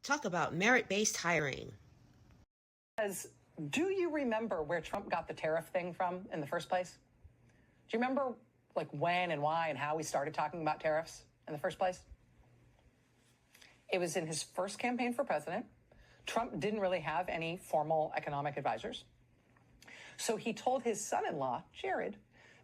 Talk about merit-based hiring. Do you remember where Trump got the tariff thing from in the first place? Do you remember like when and why and how we started talking about tariffs in the first place? It was in his first campaign for president. Trump didn't really have any formal economic advisors. So he told his son-in-law, Jared,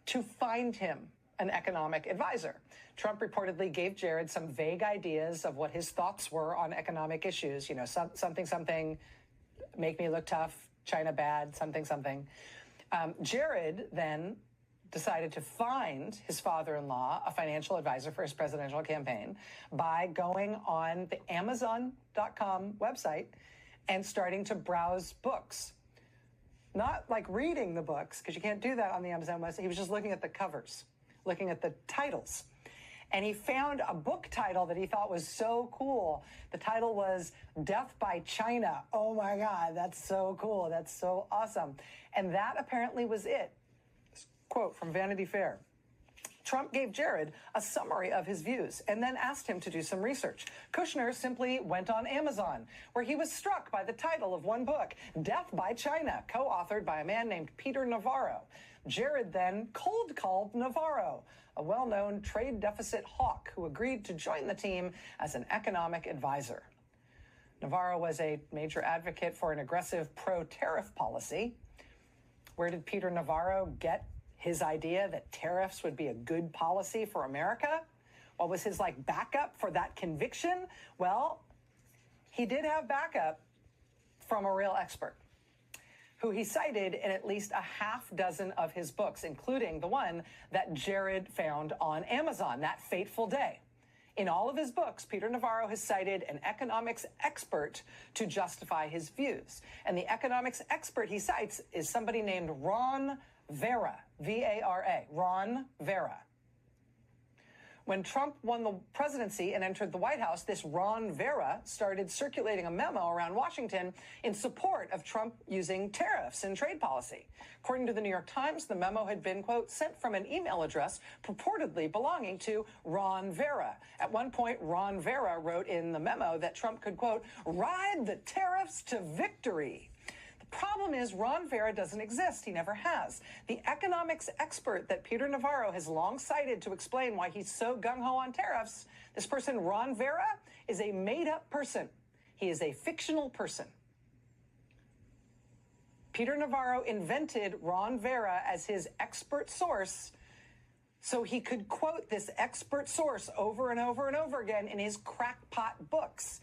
to find him an economic advisor. Trump reportedly gave Jared some vague ideas of what his thoughts were on economic issues. You know, something, make me look tough, China bad, something. Jared then decided to find his father-in-law a financial advisor for his presidential campaign by going on the Amazon.com website and starting to browse books. Not like reading the books, because you can't do that on the Amazon website. He was just looking at the covers, looking at the titles. And he found a book title that he thought was so cool. The title was Death by China. Oh my God, that's so cool. That's so awesome. And that apparently was it. This quote from Vanity Fair. Trump gave Jared a summary of his views and then asked him to do some research. Kushner simply went on Amazon, where he was struck by the title of one book, Death by China, co-authored by a man named Peter Navarro. Jared then cold called Navarro, a well-known trade deficit hawk who agreed to join the team as an economic advisor. Navarro was a major advocate for an aggressive pro-tariff policy. Where did Peter Navarro get his idea that tariffs would be a good policy for America? What was his backup for that conviction? Well, he did have backup from a real expert who he cited in at least a half dozen of his books, including the one that Jared found on Amazon, That Fateful Day. In all of his books, Peter Navarro has cited an economics expert to justify his views. And the economics expert he cites is somebody named Ron Vara, V-A-R-A, Ron Vara. When Trump won the presidency and entered the White House, this Ron Vara started circulating a memo around Washington in support of Trump using tariffs in trade policy. According to the New York Times, the memo had been, quote, sent from an email address purportedly belonging to Ron Vara. At one point, Ron Vara wrote in the memo that Trump could, quote, ride the tariffs to victory. Problem is, Ron Vara doesn't exist. He never has. The economics expert that Peter Navarro has long cited to explain why he's so gung-ho on tariffs, this person, Ron Vara, is a made-up person. He is a fictional person. Peter Navarro invented Ron Vara as his expert source so he could quote this expert source over and over and over again in his crackpot books.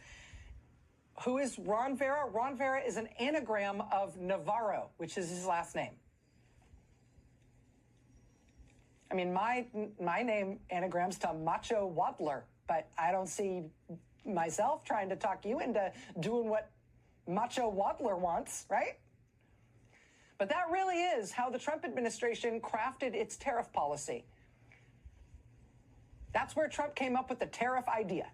Who is Ron Vara? Ron Vara is an anagram of Navarro, which is his last name. I mean, my name anagrams to Macho Waddler, but I don't see myself trying to talk you into doing what Macho Waddler wants, right? But that really is how the Trump administration crafted its tariff policy. That's where Trump came up with the tariff idea.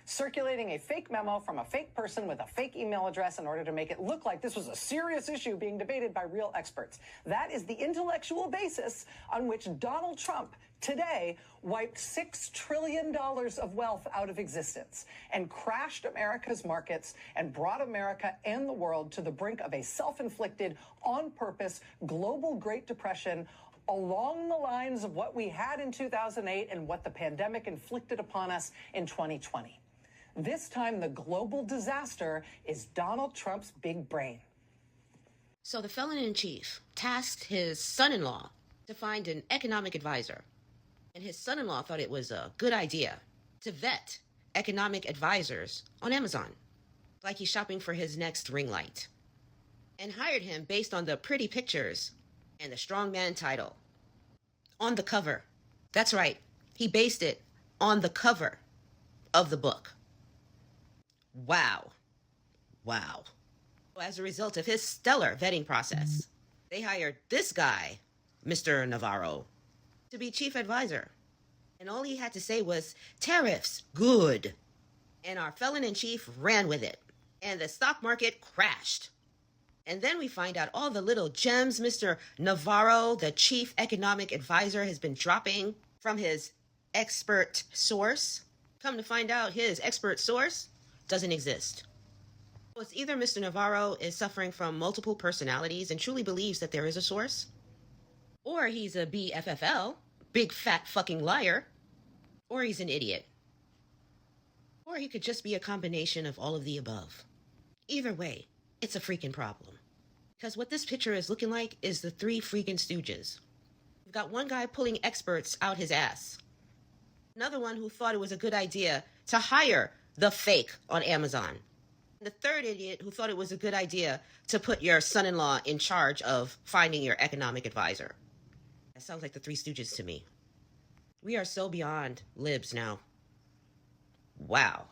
Circulating a fake memo from a fake person with a fake email address in order to make it look like this was a serious issue being debated by real experts. That is the intellectual basis on which Donald Trump today wiped $6 trillion of wealth out of existence and crashed America's markets and brought America and the world to the brink of a self-inflicted, on-purpose, global Great Depression along the lines of what we had in 2008 and what the pandemic inflicted upon us in 2020. This time, the global disaster is Donald Trump's big brain. So the felon-in-chief tasked his son-in-law to find an economic advisor. And his son-in-law thought it was a good idea to vet economic advisors on Amazon, like he's shopping for his next ring light, and hired him based on the pretty pictures and the strongman title on the cover. That's right. He based it on the cover of the book. Wow. As a result of his stellar vetting process, they hired this guy, Mr. Navarro, to be chief advisor. And all he had to say was, tariffs, good. And our felon-in-chief ran with it. And the stock market crashed. And then we find out all the little gems Mr. Navarro, the chief economic advisor, has been dropping from his expert source. Come to find out, his expert source doesn't exist. So it's either Mr. Navarro is suffering from multiple personalities and truly believes that there is a source, or he's a BFFL, big fat fucking liar, or he's an idiot. Or he could just be a combination of all of the above. Either way, it's a freaking problem. Because what this picture is looking like is the Three freaking Stooges. We've got one guy pulling experts out his ass. Another one who thought it was a good idea to hire the fake on Amazon. And the third idiot who thought it was a good idea to put your son-in-law in charge of finding your economic advisor. That sounds like the Three Stooges to me. We are so beyond libs now. Wow.